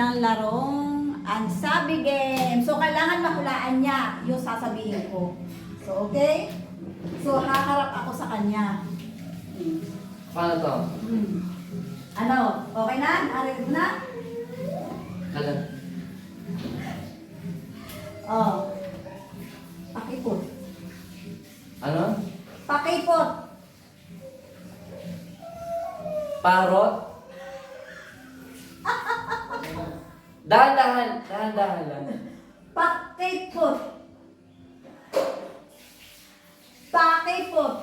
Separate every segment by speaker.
Speaker 1: ng larong ang sabi game. So, kailangan mahulaan niya yung sasabihin ko. So, okay? So, haharap ako sa kanya.
Speaker 2: Paano to?
Speaker 1: Ano? Okay na? Arid na?
Speaker 2: Kala.
Speaker 1: Oh. Pakipot.
Speaker 2: Ano?
Speaker 1: Pakipot.
Speaker 2: Parot? Dahan-dahan. Dahan-dahan lang.
Speaker 1: Pakipot. Pakipot.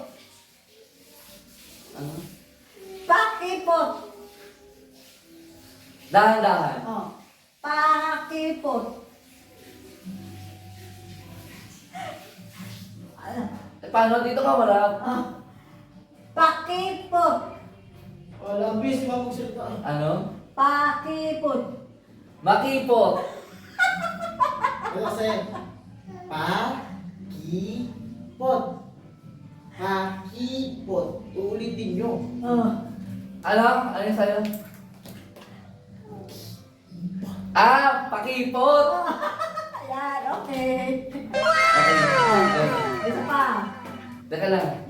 Speaker 2: Ano?
Speaker 1: Pakipot.
Speaker 2: Dahan-dahan.
Speaker 1: Oh. Pakipot.
Speaker 2: Paano dito ka marap?
Speaker 1: Oh. Pakipot.
Speaker 3: Walang bis, mapagsalita.
Speaker 2: Ano?
Speaker 1: Pakipot.
Speaker 2: Makipot.
Speaker 3: Wala sa'yo. Pakipot. Pakipot. Uulitin nyo.
Speaker 1: Oh.
Speaker 2: Ano? Ano yung sa'yo? Ah! Pakipot!
Speaker 1: Ayan, okay.
Speaker 2: Okay.
Speaker 1: Isa pa.
Speaker 2: Teka lang.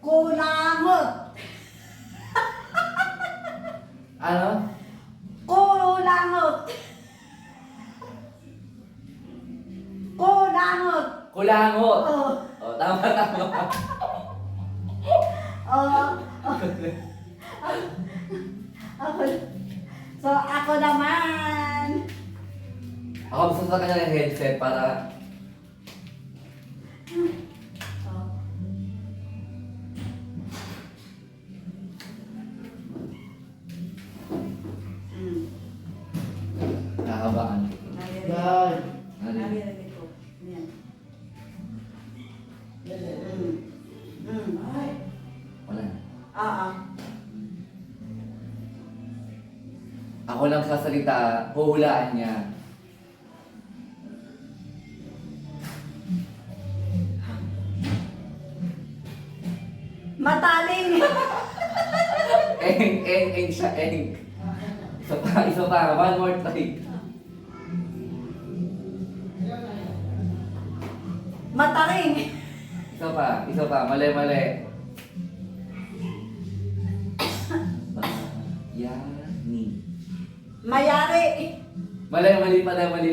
Speaker 1: Kulangot.
Speaker 2: Ano?
Speaker 1: Kulangot. Kulangot.
Speaker 2: Kulangot.
Speaker 1: Oh.
Speaker 2: Oh, tama, tama.
Speaker 1: Oh. Ako. So, ako naman.
Speaker 2: Ako gusto sa kanya ng headset para...
Speaker 1: Oh.
Speaker 2: Kahabaan.
Speaker 1: Naririnig.
Speaker 3: Yan.
Speaker 1: Naririnig ko. Ayan. Ay.
Speaker 2: Wala.
Speaker 1: Ah.
Speaker 2: Ako lang sasalita, huhulaan niya.
Speaker 1: Mataling.
Speaker 2: Eng siya, eng. Isa pa, one more time.
Speaker 1: Mataling.
Speaker 2: Isa pa, mali. Bayani.
Speaker 1: Mayari.
Speaker 2: Mali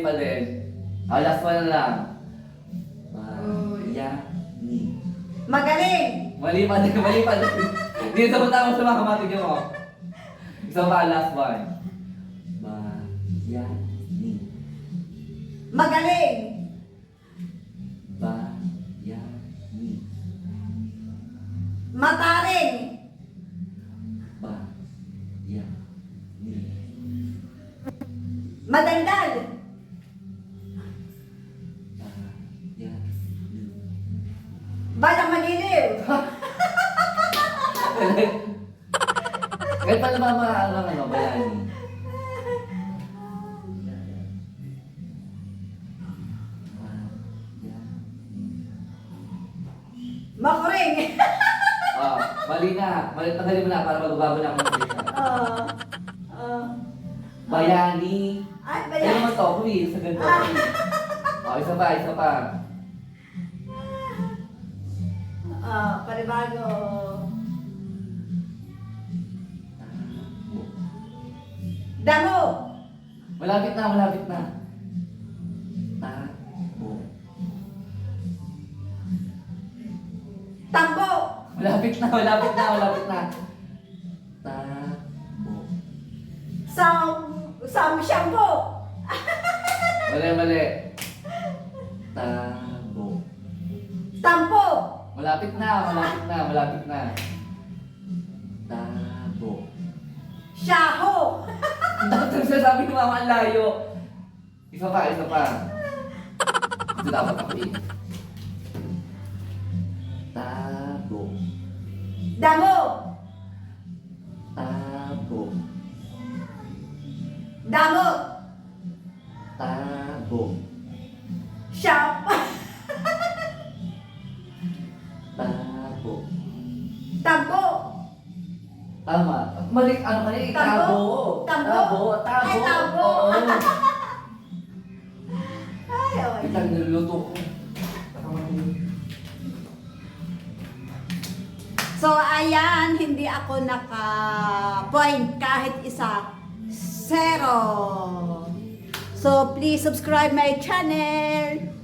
Speaker 2: pa din. Ah, last one lang. Bayani.
Speaker 1: Magaling.
Speaker 2: Mali pa din. Dito mo tama sa mga kamatig mo. Isa pa, last one. Bayani.
Speaker 1: Magaling.
Speaker 2: Bayani.
Speaker 1: Mataring.
Speaker 2: Bayani.
Speaker 1: Madaldal.
Speaker 2: Bayani.
Speaker 1: Balang maliliw.
Speaker 2: Kahit pala ba ano, bayani?
Speaker 1: Makuring.
Speaker 2: Oh, mali na. Tanggalin mo na para magbago na ako ng salita. Bayani.
Speaker 1: Ay,
Speaker 2: Kaya
Speaker 1: bayan.
Speaker 2: naman to, quiz. Sa ganito. Oh, isa pa.
Speaker 1: Panibago. Damo.
Speaker 2: Malapit na. Tabo.
Speaker 1: Tambo.
Speaker 2: Malapit na. Tabo.
Speaker 1: Shampoo.
Speaker 2: Mali. Tabo.
Speaker 1: Tampo.
Speaker 2: Malapit na. Tabo.
Speaker 1: Shaho.
Speaker 2: Dapat siya sabi ni Mama ang layo. Isa pa. Ito dapat ako eh. Tabo.
Speaker 1: Damo.
Speaker 2: Tabo.
Speaker 1: Damo.
Speaker 2: Tabo.
Speaker 1: Shampoo.
Speaker 2: Tabo.
Speaker 1: Tampo.
Speaker 2: Tama. Mali, ano kanina?
Speaker 1: Tabo?
Speaker 2: Tabo. Tabo.
Speaker 1: Ay, tabo.
Speaker 2: Oo.
Speaker 1: Ay, okay.
Speaker 2: Itang niluluto ko.
Speaker 1: So, ayan, hindi ako naka-point kahit isa. 0. So, please subscribe my channel.